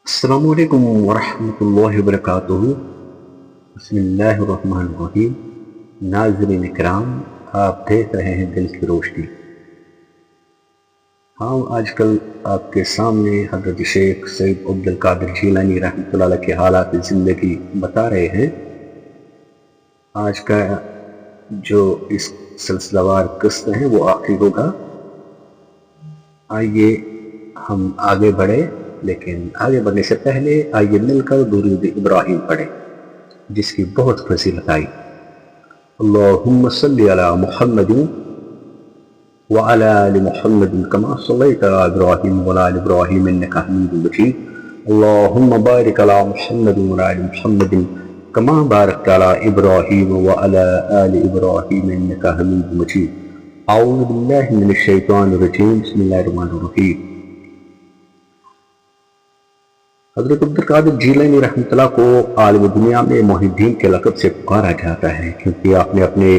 السلام علیکم ورحمۃ اللہ وبرکاتہ۔ بسم اللہ الرحمن الرحیم۔ ناظرین کرام، آپ دیکھ رہے ہیں دل کی روشنی۔ ہم آج کل آپ کے سامنے حضرت شیخ سید عبد القادر جیلانی رحمۃ اللہ علیہ کے حالات زندگی بتا رہے ہیں۔ آج کا جو اس سلسلہ وار قسط ہے وہ آخری ہوگا۔ آئیے ہم آگے بڑھے، لیکن آگے بڑھنے سے پہلے آئیے مل کر درود ابراہیم پڑھیں جس کی بہت فضیلت آئی۔ اللہم صلی علی محمد وعلی آل محمد کما صلیت علی ابراہیم وعلی آل ابراہیم انک حمید مجید۔ اللہم بارک علی محمد وعلی آل محمد کما بارکت علی ابراہیم وعلی آل ابراہیم انک حمید مجید۔ اعوذ باللہ من الشیطان الرجیم، بسم اللہ الرحمن الرحیم۔ حضرت عبد القادر جیلانی رحمۃ اللہ کو عالم دنیا میں محی الدین کے لقب سے پکارا جاتا ہے، کیونکہ آپ نے اپنے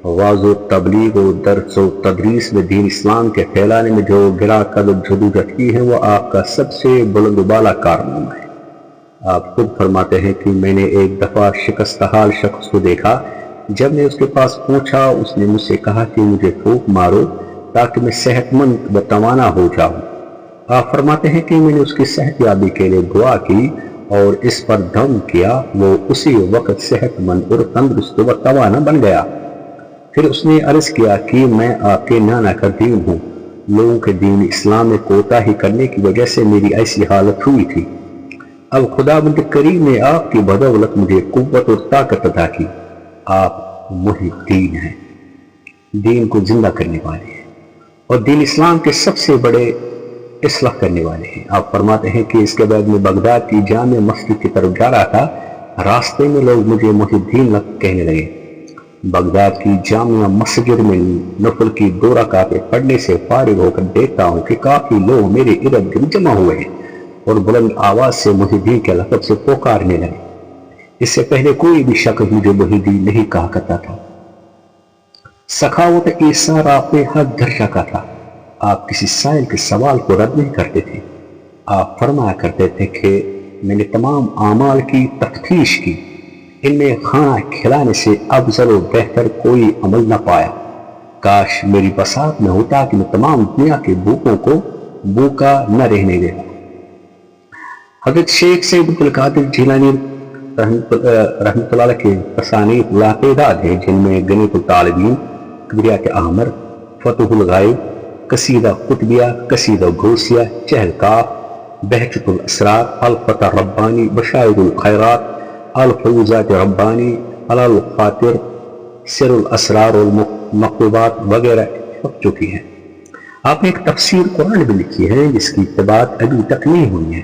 واعظ و تبلیغ و درس و تدریس میں دین اسلام کے پھیلانے میں جو گرا قدر جدوجہد کی ہے وہ آپ کا سب سے بلند و بالا کارنامہ ہے۔ آپ خود فرماتے ہیں کہ میں نے ایک دفعہ شکست حال شخص کو دیکھا، جب میں اس کے پاس پہنچا اس نے مجھ سے کہا کہ مجھے پھونک مارو تاکہ میں صحت مند و توانا ہو جاؤں۔ آپ فرماتے ہیں کہ میں نے اس کی صحت یابی کے لیے دعا کی اور اس پر دم کیا، وہ اسی وقت صحت مند اور تندرست و توانا بن گیا۔ پھر اس نے عرض کیا کہ میں آپ کے نانا کا دین ہوں، لوگوں کے دین اسلام میں کوتاہی کرنے کی وجہ سے میری ایسی حالت ہوئی تھی، اب خداوند کریم نے آپ کی بدولت مجھے قوت اور طاقت عطا کی۔ آپ محی الدین ہیں، دین کو زندہ کرنے والے ہیں اور دین اسلام کے سب سے بڑے اصلاح کرنے والے ہیں۔ آپ فرماتے ہیں کہ اس کے بعد میں بغداد کی جامع مسجد کی طرف جا رہا تھا، راستے میں لوگ مجھے محی الدین کہنے لگے۔ بغداد کی جامع مسجد میں نفل کی 2 رکعتیں پڑھنے سے فارغ ہو کر دیکھتا ہوں کہ کافی لوگ میرے ارد گرد جمع ہوئے ہیں اور بلند آواز سے محی الدین کے لقب سے پکارنے لگے۔ اس سے پہلے کوئی بھی شخص مجھے محی الدین نہیں کہا کرتا تھا۔ سخاوت ایثار آپ میں ہر درجہ کا تھا۔ آپ کسی سائل کے سوال کو رد نہیں کرتے تھے۔ آپ فرمایا کرتے تھے کہ میں نے تمام اعمال کی تفتیش کی، ان میں کھانا کھلانے سے افضل و بہتر کوئی عمل نہ پایا۔ کاش میری بساط میں ہوتا کہ میں تمام دنیا کے بھوکوں کو بھوکا نہ رہنے دیتا۔ حضرت شیخ سید عبد القادر جیلانی رحمۃ اللہ علیہ کے تصانیف لاتعداد ہیں، جن میں غنیۃ الطالبین، کبریات احمر، فتح الغائب، قصیدہ قطبیہ، قصیدہ غوثیہ، چہلکاف، بہجت الاسرار، الفتح ربانی، بشائر الخیرات، الفیوزات ربانی، الخاطر، سر الاسرار والمقبوبات وغیرہ چھپ چکی ہیں۔ آپ نے ایک تفسیر قرآن بھی لکھی ہے جس کی ابتداء ابھی تک نہیں ہوئی ہے۔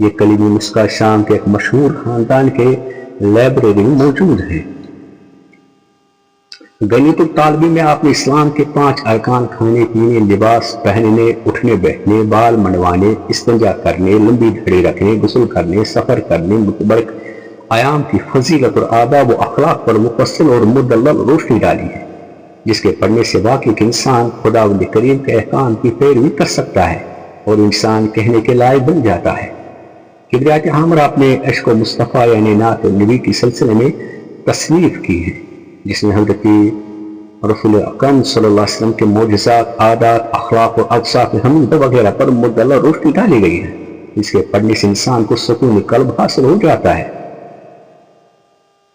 یہ کلیمی نسخہ شام کے ایک مشہور خاندان کے لائبریری میں موجود ہے۔ غنیۃ الطالبین میں آپ نے اسلام کے 5 ارکان کھانے پینے، لباس پہننے، اٹھنے بیٹھنے، بال منڈوانے، استنجا کرنے، لمبی دھڑی رکھنے، غسل کرنے، سفر کرنے، متبرک ایام کی فضیلت اور آداب و اخلاق پر مفصل اور مدلل روشنی ڈالی ہے، جس کے پڑھنے سے واقعی کہ انسان خداوند کریم کے احکام کی پیروی کر سکتا ہے اور انسان کہنے کے لائق بن جاتا ہے۔ کبریات احمر آپ نے عشق و مصطفیٰ یعنی نعت النبی کی سلسلے میں تصنیف کی ہے، جس میں حضرت رسول اکرم صلی اللہ علیہ وسلم کے معجزات، عادات، اخلاق اور اوصاف حمید وغیرہ پر مدلل روشنی ڈالی گئی ہے، جس کے پڑھنے سے انسان کو سکون قلب حاصل ہو جاتا ہے۔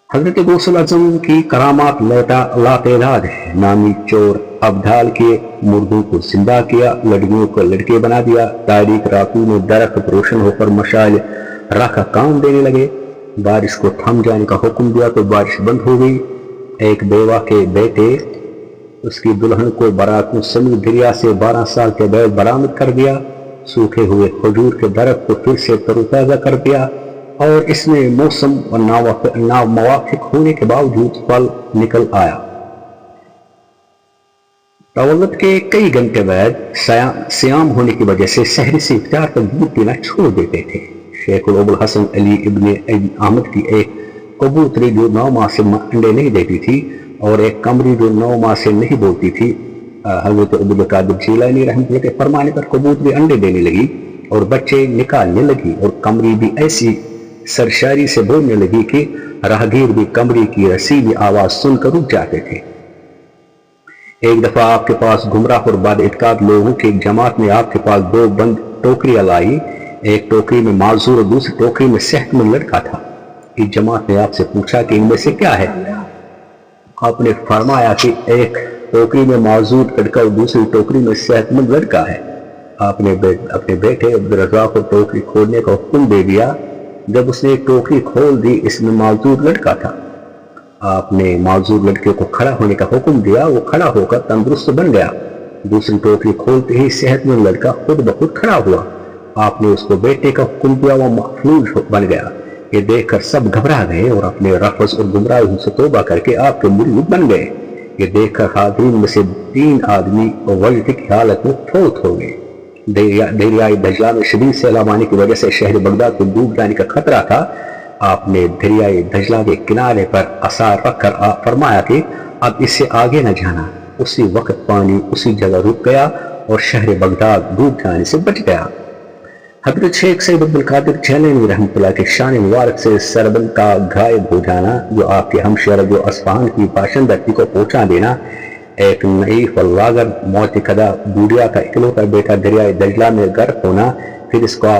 حضرت غوث الاعظم کی کرامات لاتعداد ہے۔ نامی چور ابدال کے مردوں کو زندہ کیا، لڑکیوں کو لڑکے بنا دیا، تاریخ راتوں میں درخت روشن ہو کر مشعل راہ کا کام دینے لگے، بارش کو تھم جانے کا حکم دیا تو بارش بند ہو گئی، ایک بیوہ کے بیٹے اس کی دلہن کو براتوں سمیت دریا سے 12 سال کے بعد برآمد کر دیا، سوکھے ہوئے کھجور کے درخت کو پھر سے تر و تازہ کر دیا اور اس میں موسم اور ناموافق ہونے کے باوجود پھل نکل آیا۔ تولد کے کئی گھنٹے بعد سیام ہونے کی وجہ سے سحری سے افطار پر دودھ پینا چھوڑ دیتے تھے۔ شیخ ابو الحسن علی ابن احمد کی ایک کبوتری جو 9 ماہ سے انڈے نہیں دیتی تھی اور ایک قمری جو 9 ماہ سے نہیں بولتی تھی، حضرت عبد القادر جیلانی رحمۃ اللہ کے فرمانے پر کبوتری انڈے دینے لگی اور بچے نکالنے لگی اور قمری بھی ایسی سرشاری سے بولنے لگی کہ راہگیر بھی قمری کی رسیلی آواز سن کر رک جاتے تھے۔ ایک دفعہ آپ کے پاس گمراہ اور بد اعتقاد لوگوں کی ایک جماعت نے آپ کے پاس 2 بند ٹوکریاں لائی، ایک ٹوکری میں معذور اور دوسری ٹوکری میں صحت مند لڑکا تھا۔ اس جماعت نے آپ سے پوچھا کہ ان میں سے کیا ہے؟ آپ نے فرمایا کہ ایک ٹوکری میں معذور لڑکا اور دوسری ٹوکری میں صحت مند لڑکا ہے۔ آپ نے اپنے بیٹے عبدالرزاق کو ٹوکری کھولنے کا حکم دے دیا۔ جب اس نے ایک ٹوکری کھول دی، اس میں معذور لڑکا تھا۔ آپ نے معذور لڑکے کو کھڑا ہونے کا حکم دیا، وہ کھڑا ہو کر تندرست بن گیا۔ دوسری ٹوکری کھولتے ہی صحت مند لڑکا خود بخود کھڑا ہوا۔ آپ نے اس کو بیٹے کا حکم دیا، وہ محفوظ بن گیا۔ یہ دیکھ کر سب گھبرا گئے اور اپنے رفض اور گمراہی سے توبہ کر کے آپ کے مرید بن گئے۔ یہ دیکھ کر حاضرین میں سے 3 آدمی وجد کی حالت میں فوت ہو گئے۔ دریائے دجلہ میں شدید سیلاب آنے کی وجہ سے شہر بغداد کو ڈوب جانے کا خطرہ تھا۔ آپ نے دریائے دجلہ کے کنارے پر آثار رکھ کر فرمایا کہ اب اس سے آگے نہ جانا۔ اسی وقت پانی اسی جگہ رک گیا اور شہر بغداد ڈوب جانے سے بچ گیا۔ حضرت شیخ سید عبدالقادر جیلانی رحمۃ اللہ کے شان مبارک سے سربن کا غائب ہو جانا، جو آپ کے ہمشہر جو اصفہان کی باشندگی کو پہنچا دینا، ایک نعیف اور لاغر معتقدہ بوڑھیا کا اکلوتا بیٹا دریائے دجلہ میں غرق ہونا، پھر اس کا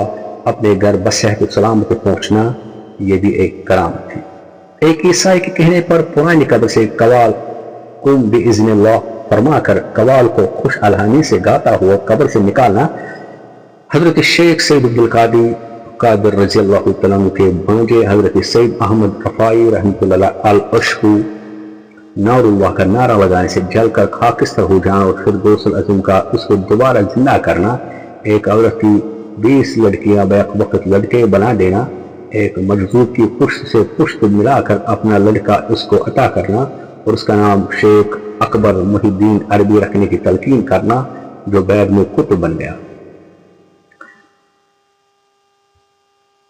اپنے گھر بصحت و سلامت پہنچنا، یہ بھی ایک کرامت تھی۔ ایک عیسائی کے کہنے پر پرانی قبر سے قوال قم باذن اللہ فرما کر قوال کو خوش الحانی سے گاتا ہوا قبر سے نکالنا حضرت شیخ سید عبدالقادر قادر رضی اللہ تعالیٰ عنہ کے بانجے حضرت سید احمد رفاعی رحمۃ اللہ العشق نور اللہ کا نعرہ لگانے سے جل کر خاکستر ہو جانا اور فردوس العظیم کا اس کو دوبارہ زندہ کرنا، ایک عورت کی 20 لڑکیاں بیک وقت لڑکے بنا دینا، ایک مجذوب کی پشت سے پشت ملا کر اپنا لڑکا اس کو عطا کرنا اور اس کا نام شیخ اکبر محی الدین عربی رکھنے کی تلقین کرنا، جو بعد میں کتب بن گیا۔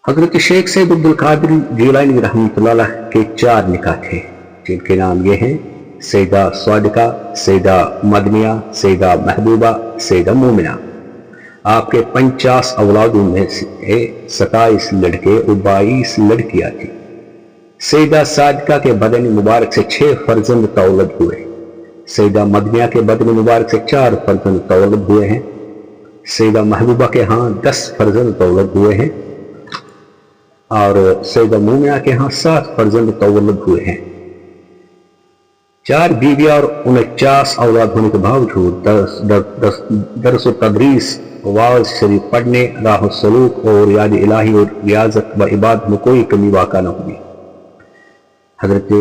حضرت شیخ سید عبدالقادر جیلانی رحمۃ اللہ علیہ کے 4 نکاح تھے، جن کے نام یہ ہیں: سیدہ صادقہ، سیدہ مدنیہ، سیدہ محبوبہ، سیدہ مومنہ۔ آپ کے 50 اولادوں میں سے 27 لڑکے اور 22 لڑکیاں تھیں۔ سیدہ صادقہ کے بدن مبارک سے 6 فرزند تولد ہوئے۔ سیدہ مدنیہ کے بدن مبارک سے 4 فرزند تولد ہوئے ہیں۔ سیدہ محبوبہ کے ہاں 10 فرزند تولد ہوئے ہیں اور سیدہ مومنہ کے ہاں 7 فرزند تولد ہوئے ہیں۔ 4 بیویاں اور 49 اولاد ہونے کے باوجود درس و تدریس، واعظ شریف پڑھنے، راہ و سلوک اور یاد الہی اور ریاضت و عبادت میں کوئی کمی واقع نہ ہوئی۔ حضرت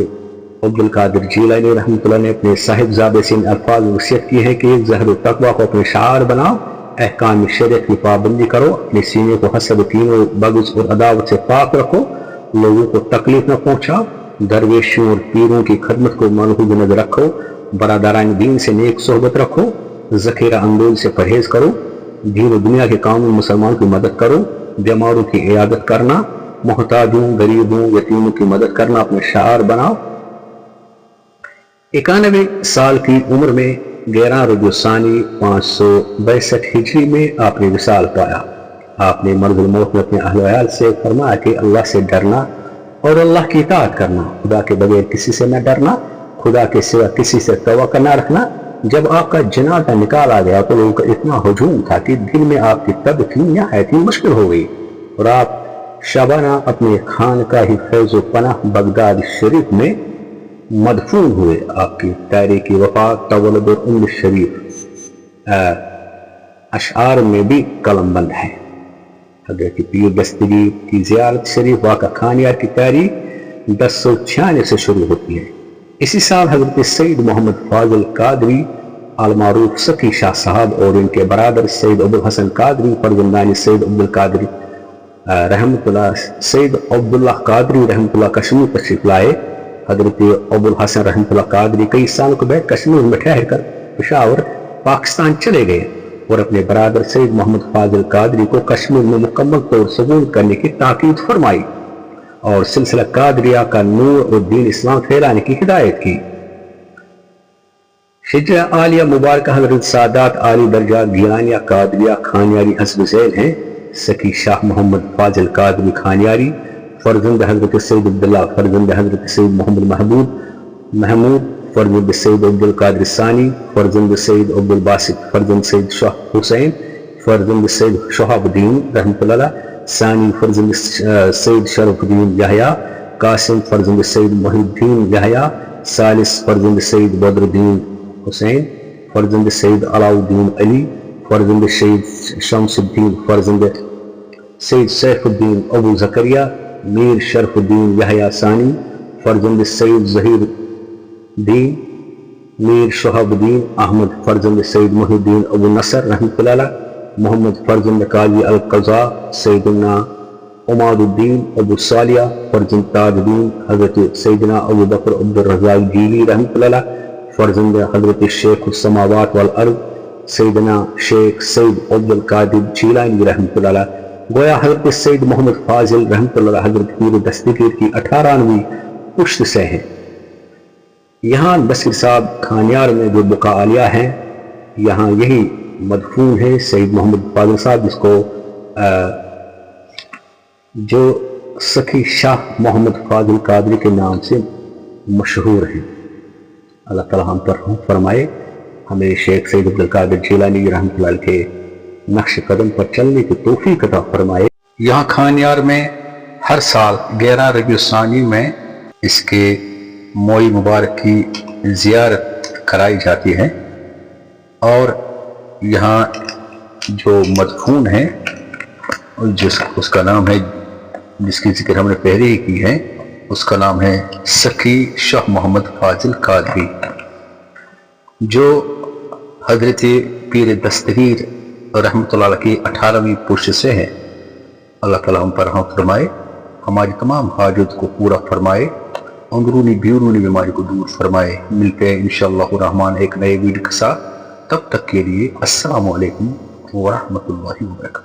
عبدالقادر جیلانی رحمۃ اللہ نے اپنے صاحبزادے سے ان الفاظ وصیت کی ہے کہ زہر و تقویٰ کو اپنے شعار بناؤ، احکام شریعت کی پابندی کرو، اپنے سینے کو حسد، کین و بغض اور عداوت سے پاک رکھو، لوگوں کو تکلیف نہ پہنچاؤ، درویشوں اور پیروں کی خدمت کو ملحوظ نظر رکھو، برادران دین سے نیک صحبت رکھو، ذخیرہ اندوز سے پرہیز کرو، دین و دنیا کے کاموں میں مسلمان کی مدد کرو، بیماروں کی عیادت کرنا، محتاجوں، غریبوں، یتیموں کی مدد کرنا اپنے شعار بناؤ۔ 91 سال کی عمر میں 11 ربیع الثانی 562 ہجری میں آپ نے وصال پایا۔ آپ نے مرض الموت میں اپنے اہل و عیال سے فرمایا کہ اللہ سے ڈرنا اور اللہ کی اطاعت کرنا، خدا کے بغیر کسی سے نہ ڈرنا، خدا کے سوا کسی سے توقع نہ رکھنا۔ جب آپ کا جنازہ نکالا گیا تو لوگوں کا اتنا ہجوم تھا کہ دل میں آپ کی تدفین نہایت مشکل ہو گئی اور آپ شبانہ اپنے خانقاہ فیض و پناہ بغداد شریف میں مدفون ہوئے۔ آپ کی تاریخ وفات، تولد اور عمر شریف اشعار میں بھی قلم بند ہے۔ حضرت پیر دستگیر کی زیارت شریف واقع خانیار کی تاریخ 1096 سے شروع ہوتی ہے۔ اسی سال حضرت سید محمد فاضل قادری المعروف سکی شاہ صاحب اور ان کے برادر سید ابوالحسن قادری فرزندان سید عبدالقادر رحمۃ اللہ سید عبداللہ قادری رحمۃ اللہ کشمیر تشریف لائے۔ حضرت ابوالحسن رحمۃ اللہ قادری کئی سالوں کے بعد کشمیر میں ٹھہر کر پشاور پاکستان چلے گئے اور اپنے برادر سید محمد فاضل قادری کو کشمیر میں مکمل طور سے ثبوت کرنے کی تاکید فرمائی اور سلسلہ قادریہ کا نور اور دین اسلام پھیلانے کی ہدایت کی۔ شجرہ عالیہ مبارکہ حضرت سادات عالی درجہ گیلانیہ قادریہ خانیاری حسب ذیل ہیں۔ سکی شاہ محمد فاضل قادری خانیاری، فرزند حضرت سید عبداللہ، فرزند حضرت سید محمد محمود، فرزند سید عبد القادر ثانی، فرزند سید عبد الباسط، فرزند سید شاہ حسین، فرزند سید شہاب الدین رحمۃ اللہ علیہ ثانی، فرزند سید شرف الدین یحییٰ قاسم، فرزند سید محی الدین یحییٰ ثالث، فرزند سید بدر الدین حسین، فرزند سید علاء الدین علی، فرزند سید شمس الدین، فرزند سید سیف الدین ابو زکریہ، میر شرف الدین یحییٰ ثانی، فرزند سید ظہیر الدین، میر شہاب الدین احمد، فرزند سید محی الدین ابو نصر رحمۃ اللہ علیہ، محمد فرزند قاضی القضاء سیدنا عماد الدین ابو صالح، فرزند تاج الدین حضرت سیدنا ابو بکر عبد الرزاق جیلی رحمۃ اللہ علیہ، فرزند حضرت شیخ السماوات والارض سیدنا شیخ سید عبد القادر جیلانی رحمۃ اللہ علیہ۔ گویا حضرت سید محمد فاضل رحمۃ اللہ علیہ حضرت پیر دستگیر کی 18ویں پشت سے ہیں۔ یہاں نصیر صاحب کھانیار میں جو بقاء عالیہ ہیں، یہاں یہی مدفون ہے سید محمد فاضل صاحب، جس کو جو سخی شاہ محمد فاضل قادری کے نام سے مشہور ہیں۔ اللہ تعالیٰ ہم پر رحم فرمائے، ہمیں شیخ سید عبد القادر جیلانی رحمۃ اللہ علیہ کے نقش قدم پر چلنے کی توفیق عطا فرمائے۔ یہاں کھانیار میں ہر سال 11 ربیع الثانی میں اس کے موئی مبارک کی زیارت کرائی جاتی ہے، اور یہاں جو مدفون ہے اس کا نام ہے، جس کی ذکر ہم نے پہلے ہی کی ہے، اس کا نام ہے سخی شاہ محمد فاضل قادری، جو حضرت پیر دستگیر رحمۃ اللہ علیہ کی 18ویں پشت سے ہے۔ اللہ تعالیٰ ہم پر رحم فرمائے، ہماری تمام حاجت کو پورا فرمائے، اندرونی بیرونی بیماری کو دور فرمائے۔ ملتے ہیں انشاءاللہ الرحمن ایک نئے ویڈیو کے ساتھ، تب تک کے لیے السلام علیکم ورحمۃ اللہ وبرکاتہ۔